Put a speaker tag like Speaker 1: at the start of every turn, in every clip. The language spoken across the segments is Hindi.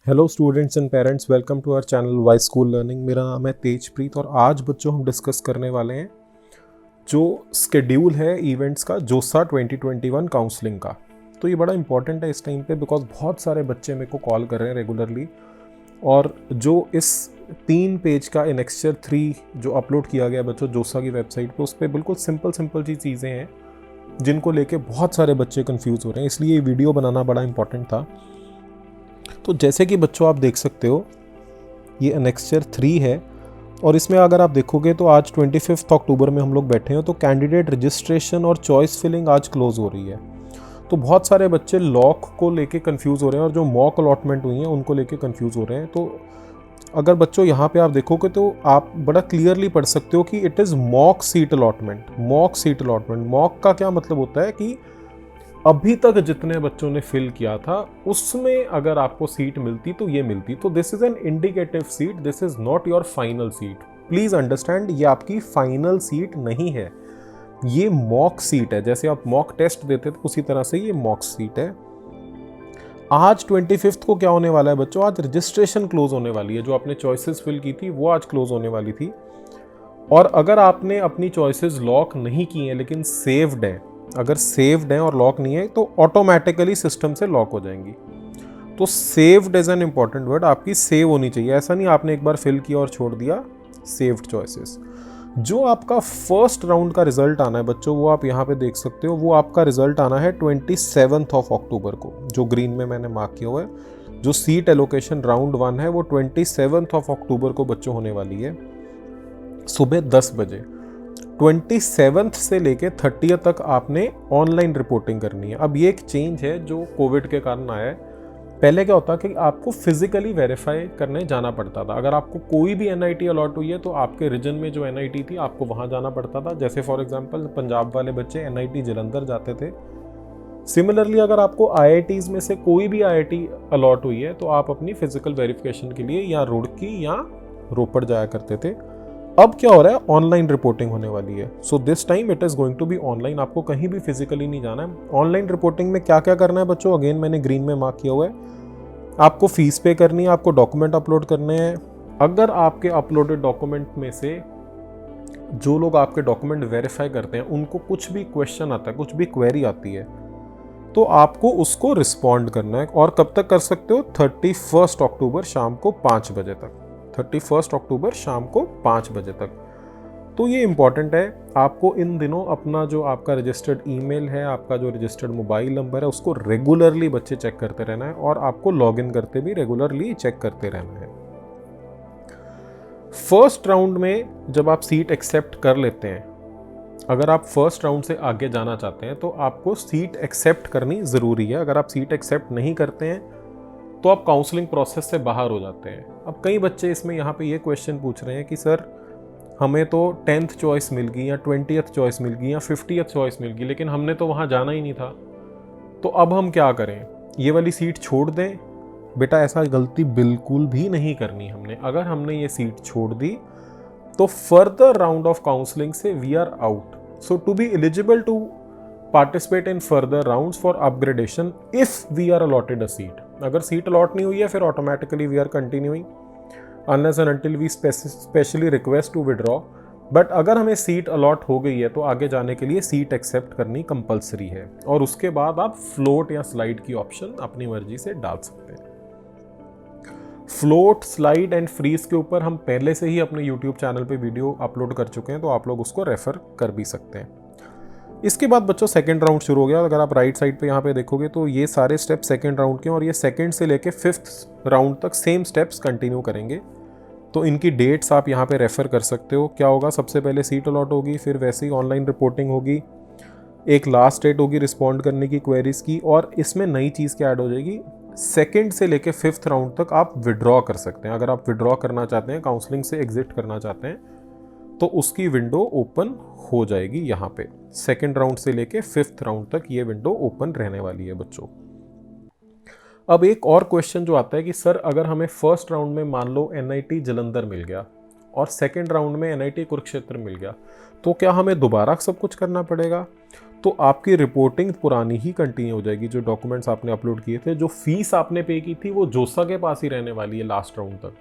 Speaker 1: Hello students and parents, welcome to our channel wise school learning. मेरा नाम है तेजप्रीत और आज बच्चों हम डिस्कस करने वाले हैं जो स्केड्यूल है इवेंट्स का जोसा 2021 काउंसलिंग का। तो ये बड़ा इंपॉर्टेंट है इस टाइम पे बिकॉज बहुत सारे बच्चे मेरे को कॉल कर रहे हैं रेगुलरली, और जो इस 3 पेज का एनेक्स्चर 3 जो अपलोड किया गया बच्चों जोसा की वेबसाइट पे, उस पर बिल्कुल सिंपल सी चीज़ें हैं जिनको लेके बहुत सारे बच्चे कंफ्यूज हो रहे हैं, इसलिए ये वीडियो बनाना बड़ा इंपॉर्टेंट था। तो जैसे कि बच्चों आप देख सकते हो ये एनेक्स्चर 3 है और इसमें अगर आप देखोगे तो आज 25 अक्टूबर में हम लोग बैठे हैं, तो कैंडिडेट रजिस्ट्रेशन और चॉइस फिलिंग आज क्लोज हो रही है। तो बहुत सारे बच्चे लॉक को लेके कंफ्यूज हो रहे हैं और जो मॉक अलॉटमेंट हुई हैं उनको लेके कंफ्यूज हो रहे हैं। तो अगर बच्चों यहाँ पे आप देखोगे तो आप बड़ा क्लियरली पढ़ सकते हो कि it is mock seat allotment. Mock seat allotment, mock का क्या मतलब होता है कि अभी तक जितने बच्चों ने फिल किया था उसमें अगर आपको सीट मिलती तो ये मिलती। तो this is an indicative seat, this is not your final seat. Please understand, ये आपकी फाइनल सीट नहीं है, ये मॉक सीट है। जैसे आप मॉक टेस्ट देते थे उसी तरह से ये मॉक सीट है। आज 25 को क्या होने वाला है बच्चों, आज रजिस्ट्रेशन क्लोज होने वाली है। जो आपने चॉइसेस फिल की थी वो आज क्लोज होने वाली थी, और अगर आपने अपनी चॉइसेस लॉक नहीं की हैं लेकिन सेव्ड हैं, अगर सेव्ड है और लॉक नहीं है तो ऑटोमेटिकली सिस्टम से लॉक हो जाएंगी। तो saved is an important word, आपकी सेव होनी चाहिए। ऐसा नहीं आपने एक बार फिल किया और छोड़ दिया। Saved choices. जो आपका फर्स्ट राउंड का रिजल्ट आना है बच्चों, वो आप यहाँ पे देख सकते हो, वो आपका रिजल्ट आना है 27 अक्टूबर को, जो ग्रीन में मैंने मार्क किया हुआ है। जो सीट एलोकेशन राउंड 1 है वो 27 अक्टूबर को बच्चों होने वाली है सुबह 10 बजे। 27 से लेके 30 तक आपने ऑनलाइन रिपोर्टिंग करनी है। अब ये एक चेंज है जो कोविड के कारण आया है। पहले क्या होता कि आपको फिजिकली वेरीफाई करने जाना पड़ता था। अगर आपको कोई भी एनआईटी अलॉट हुई है तो आपके रीजन में जो एनआईटी थी आपको वहाँ जाना पड़ता था। जैसे फॉर एग्जांपल पंजाब वाले बच्चे एनआईटी जलंधर जाते थे। सिमिलरली अगर आपको आईआईटीज़ में से कोई भी आईआईटी अलॉट हुई है तो आप अपनी फिजिकल वेरिफिकेशन के लिए या रुड़की या रोपड़ जाया करते थे। अब क्या हो रहा है, ऑनलाइन रिपोर्टिंग होने वाली है। So this time it is going to be online. आपको कहीं भी फिजिकली नहीं जाना है। ऑनलाइन रिपोर्टिंग में क्या क्या करना है बच्चों, अगेन मैंने ग्रीन में मार्क किया हुआ है। आपको फीस पे करनी है, आपको डॉक्यूमेंट अपलोड करने हैं। अगर आपके अपलोडेड डॉक्यूमेंट में से जो लोग आपके डॉक्यूमेंट वेरीफाई करते हैं उनको कुछ भी क्वेश्चन आता है, कुछ भी क्वेरी आती है, तो आपको उसको रिस्पॉन्ड करना है। और कब तक कर सकते हो, 31 अक्टूबर शाम को 5 बजे तक। 31 अक्टूबर शाम को 5 बजे तक। तो ये इंपॉर्टेंट है। आपको इन दिनों अपना जो आपका रजिस्टर्ड ईमेल है, आपका जो रजिस्टर्ड मोबाइल नंबर है, उसको रेगुलरली बच्चे चेक करते रहना है, और आपको लॉगिन करते भी रेगुलरली चेक करते रहना है। फर्स्ट राउंड में जब आप सीट एक्सेप्ट कर लेते हैं, अगर आप फर्स्ट राउंड से आगे जाना चाहते हैं तो आपको सीट एक्सेप्ट करनी ज़रूरी है। अगर आप सीट एक्सेप्ट नहीं करते हैं तो आप काउंसलिंग प्रोसेस से बाहर हो जाते हैं। अब कई बच्चे इसमें यहाँ पे ये क्वेश्चन पूछ रहे हैं कि सर हमें तो 10th चॉइस मिल गई या 20th चॉइस मिल गई या 50th चॉइस मिल गई, लेकिन हमने तो वहाँ जाना ही नहीं था, तो अब हम क्या करें, ये वाली सीट छोड़ दें? बेटा ऐसा गलती बिल्कुल भी नहीं करनी हमने। अगर हमने ये सीट छोड़ दी तो फर्दर राउंड ऑफ काउंसलिंग से we are out. So to be eligible to participate in further rounds for upgradation if we are allotted a seat, अगर सीट अलॉट नहीं हुई है फिर automatically we are continuing unless and until we specially request to withdraw. But अगर हमें सीट अलॉट हो गई है तो आगे जाने के लिए सीट एक्सेप्ट करनी कंपलसरी है, और उसके बाद आप फ्लोट या स्लाइड की ऑप्शन अपनी मर्जी से डाल सकते हैं। फ्लोट, स्लाइड एंड फ्रीज के ऊपर हम पहले से ही अपने यूट्यूब चैनल पे वीडियो अपलोड कर चुके हैं, तो आप लोग उसको रेफर कर भी सकते हैं। इसके बाद बच्चों सेकंड राउंड शुरू हो गया। अगर आप राइट साइड पे यहाँ पे देखोगे तो ये सारे स्टेप सेकंड राउंड के, और ये सेकंड से लेके 5th राउंड तक सेम स्टेप्स कंटिन्यू करेंगे। तो इनकी डेट्स आप यहाँ पे रेफर कर सकते हो। क्या होगा, सबसे पहले सीट अलॉट होगी, फिर वैसे ही ऑनलाइन रिपोर्टिंग होगी, एक लास्ट डेट होगी रिस्पॉन्ड करने की क्वेरीज की, और इसमें नई चीज़ क्या ऐड हो जाएगी, सेकंड से लेके 5th राउंड तक आप विड्रॉ कर सकते हैं। अगर आप विड्रॉ करना चाहते हैं, काउंसलिंग से एग्जिट करना चाहते हैं, तो उसकी विंडो ओपन हो जाएगी यहाँ पे। सेकंड राउंड से लेके 5th राउंड तक ये विंडो ओपन रहने वाली है बच्चों। अब एक और क्वेश्चन जो आता है कि सर अगर हमें फर्स्ट राउंड में मान लो एनआईटी जलंधर मिल गया और सेकंड राउंड में एनआईटी कुरुक्षेत्र मिल गया, तो क्या हमें दोबारा सब कुछ करना पड़ेगा? तो आपकी रिपोर्टिंग पुरानी ही कंटिन्यू हो जाएगी। जो डॉक्यूमेंट्स आपने अपलोड किए थे, जो फीस आपने पे की थी, वो जोसा के पास ही रहने वाली है लास्ट राउंड तक,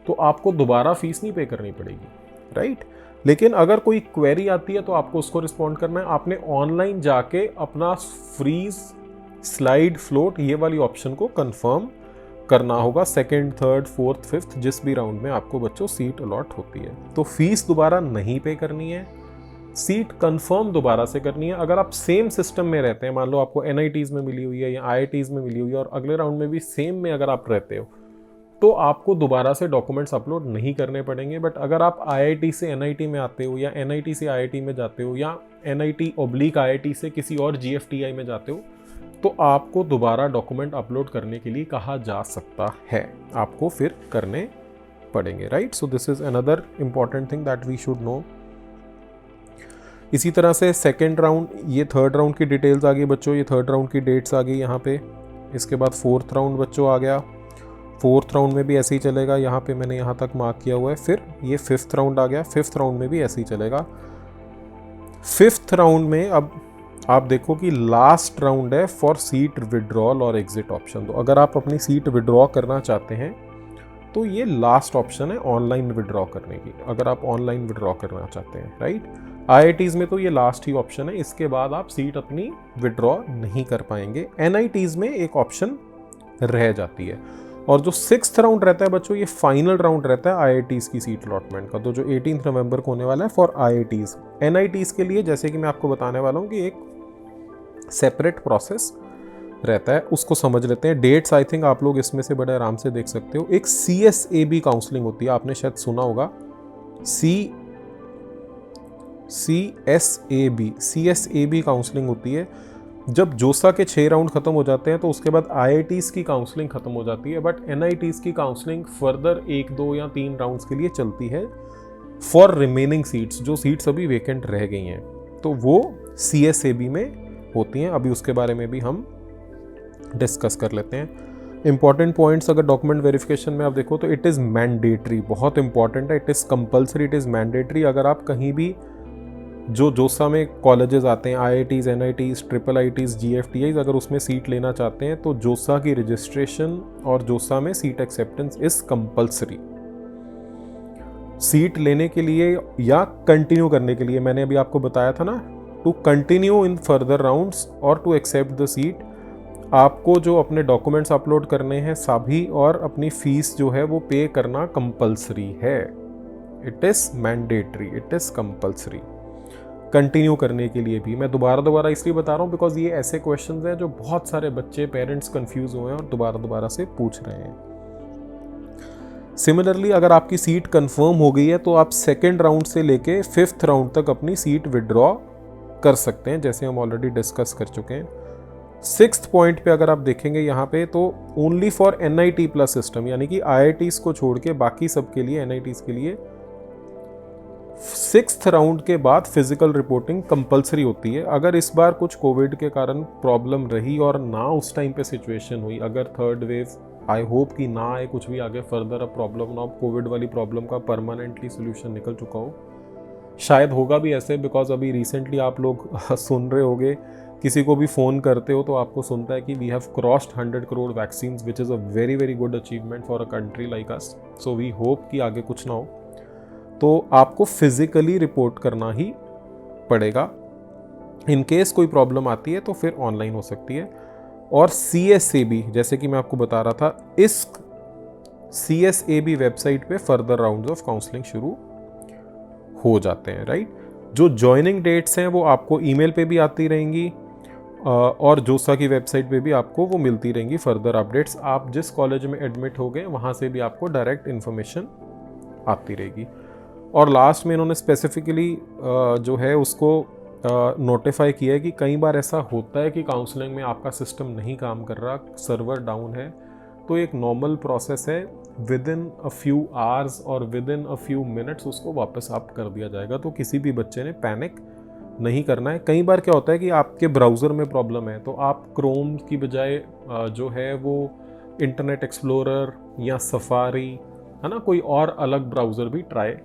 Speaker 1: तो आपको दोबारा फीस नहीं पे करनी पड़ेगी, राइट। लेकिन अगर कोई क्वेरी आती है तो आपको उसको रिस्पॉन्ड करना है। आपने ऑनलाइन जाके अपना फ्रीज, स्लाइड, फ्लोट, ये वाली ऑप्शन को कंफर्म करना होगा सेकंड, थर्ड, फोर्थ, फिफ्थ, जिस भी राउंड में आपको बच्चों सीट अलॉट होती है। तो फीस दोबारा नहीं पे करनी है, सीट कंफर्म दोबारा से करनी है। अगर आप सेम सिस्टम में रहते हैं, मान लो आपको NITs में मिली हुई है या IITs में मिली हुई है और अगले राउंड में भी सेम में अगर आप रहते हो, तो आपको दोबारा से डॉक्यूमेंट्स अपलोड नहीं करने पड़ेंगे। बट अगर आप IIT से NIT में आते हो या NIT से IIT में जाते हो या NIT/IIT से किसी और GFTI में जाते हो, तो आपको दोबारा डॉक्यूमेंट अपलोड करने के लिए कहा जा सकता है, आपको फिर करने पड़ेंगे, right. So this is another important thing that we should know. इसी तरह से सेकेंड राउंड, ये थर्ड राउंड की डिटेल्स आ गई बच्चों, ये थर्ड राउंड की डेट्स आ गई यहाँ पे। इसके बाद फोर्थ राउंड बच्चों आ गया। फोर्थ राउंड में भी ऐसे ही चलेगा, यहाँ पे मैंने यहाँ तक मार्क किया हुआ है। फिर ये फिफ्थ राउंड आ गया, फिफ्थ राउंड में भी ऐसे ही चलेगा। फिफ्थ राउंड में अब आप देखो कि लास्ट राउंड है फॉर सीट विड्रॉल और एग्जिट ऑप्शन। तो अगर आप अपनी सीट विड्रॉ करना चाहते हैं तो ये लास्ट ऑप्शन है ऑनलाइन विड्रॉ करने की, अगर आप ऑनलाइन विड्रॉ करना चाहते हैं, राइट। IITs में तो ये लास्ट ही ऑप्शन है, इसके बाद आप सीट अपनी विड्रॉ नहीं कर पाएंगे। NITs में एक ऑप्शन रह जाती है। और जो सिक्स्थ राउंड रहता है बच्चों, ये फाइनल राउंड रहता है IITs की सीट अलॉटमेंट का, तो जो 18 नवंबर को होने वाला है फॉर IITs। NITs के लिए जैसे कि मैं आपको बताने वाला हूँ कि एक सेपरेट प्रोसेस रहता है, उसको समझ लेते हैं। डेट्स आई थिंक आप लोग इसमें से बड़े आराम से देख सकते हो। एक CSAB काउंसलिंग होती है, आपने शायद सुना होगा, CSAB काउंसलिंग होती है। जब जोसा के 6 राउंड खत्म हो जाते हैं तो उसके बाद IITs की काउंसलिंग खत्म हो जाती है, बट NITs की काउंसलिंग फर्दर 1, 2 या 3 राउंड्स के लिए चलती है फॉर रिमेनिंग सीट्स, जो सीट्स अभी वेकेंट रह गई हैं, तो वो CSAB में होती हैं। अभी उसके बारे में भी हम डिस्कस कर लेते हैं। इंपॉर्टेंट पॉइंट्स अगर डॉक्यूमेंट वेरिफिकेशन में आप देखो तो इट इज़ मैंडेटरी, बहुत इंपॉर्टेंट है, it is compulsory, it is mandatory. अगर आप कहीं भी जो जोसा में कॉलेजेस आते हैं, IITs, NITs, IIITs, GFTIs, अगर उसमें सीट लेना चाहते हैं तो जोसा की रजिस्ट्रेशन और जोसा में seat acceptance is compulsory. Seat लेने के लिए या कंटिन्यू करने के लिए, मैंने अभी आपको बताया था ना, to continue in further rounds और टू एक्सेप्ट द सीट, आपको जो अपने डॉक्यूमेंट्स अपलोड करने हैं सभी और अपनी फीस जो है वो पे करना कंपल्सरी है। It is mandatory, it is compulsory. Continue करने के लिए भी मैं दोबारा इसलिए बता रहा हूँ बिकॉज ये ऐसे क्वेश्चंस हैं जो बहुत सारे बच्चे, पेरेंट्स कंफ्यूज हुए हैं और दोबारा से पूछ रहे हैं। सिमिलरली अगर आपकी सीट कंफर्म हो गई है तो आप सेकेंड राउंड से लेके फिफ्थ राउंड तक अपनी सीट विड्रॉ कर सकते हैं, जैसे हम ऑलरेडी डिस्कस कर चुके हैं। सिक्स्थ पॉइंट पे अगर आप देखेंगे यहाँ पे तो only for NIT plus system, यानी कि IITs को छोड़ के बाकी सब के लिए, NITs के लिए सिक्स्थ राउंड के बाद फिजिकल रिपोर्टिंग कंपलसरी होती है। अगर इस बार कुछ कोविड के कारण प्रॉब्लम रही और ना उस टाइम पे सिचुएशन हुई, अगर थर्ड वेव, आई होप कि ना आए कुछ भी आगे फर्दर अब प्रॉब्लम ना, कोविड वाली प्रॉब्लम का परमानेंटली सोल्यूशन निकल चुका हो, शायद होगा भी ऐसे, बिकॉज अभी रिसेंटली आप लोग सुन रहे होगे, किसी को भी फ़ोन करते हो तो आपको सुनता है कि we have crossed 100 crore vaccine, which is a very good achievement for a country like us. So we hope कि आगे कुछ ना हो। तो आपको फिजिकली रिपोर्ट करना ही पड़ेगा। इन केस कोई प्रॉब्लम आती है तो फिर ऑनलाइन हो सकती है। और CSAB, जैसे कि मैं आपको बता रहा था, इस CSAB वेबसाइट पे फर्दर राउंड्स ऑफ काउंसलिंग शुरू हो जाते हैं, राइट। जो ज्वाइनिंग डेट्स हैं वो आपको ईमेल पे भी आती रहेंगी और जोसा की वेबसाइट पे भी आपको वो मिलती रहेंगी फर्दर अपडेट्स। आप जिस कॉलेज में एडमिट हो गए वहाँ से भी आपको डायरेक्ट इन्फॉर्मेशन आती रहेगी। और लास्ट में इन्होंने स्पेसिफिकली जो है उसको नोटिफाई किया है कि कई बार ऐसा होता है कि काउंसलिंग में आपका सिस्टम नहीं काम कर रहा, सर्वर डाउन है, तो एक नॉर्मल प्रोसेस है, within a few hours और within a few minutes उसको वापस आप कर दिया जाएगा। तो किसी भी बच्चे ने पैनिक नहीं करना है। कई बार क्या होता है कि आपके ब्राउज़र में प्रॉब्लम है तो आप क्रोम की बजाय जो है वो इंटरनेट एक्सप्लोरर या सफारी, है ना, कोई और अलग ब्राउज़र भी ट्राई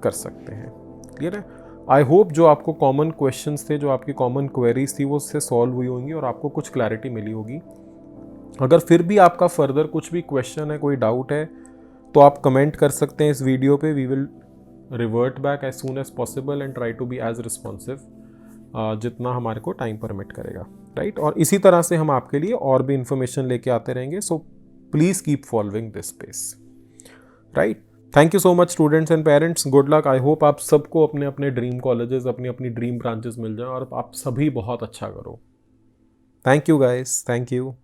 Speaker 1: कर सकते हैं। क्लियर है। आई होप जो आपको कॉमन क्वेश्चंस थे, जो आपकी कॉमन क्वेरीज थी, वो उससे सॉल्व हुई होंगी और आपको कुछ क्लैरिटी मिली होगी। अगर फिर भी आपका फर्दर कुछ भी क्वेश्चन है, कोई डाउट है, तो आप कमेंट कर सकते हैं इस वीडियो पे। We will revert back as soon as possible and try to be as responsive जितना हमारे को टाइम परमिट करेगा, राइट। और इसी तरह से हम आपके लिए और भी इंफॉर्मेशन लेके आते रहेंगे, so please keep following this space, right. Thank you so much students and parents, good luck. I hope आप सबको अपने अपने ड्रीम कॉलेजेस, अपनी अपनी ड्रीम ब्रांचेस मिल जाए और आप सभी बहुत अच्छा करो। Thank you guys, thank you.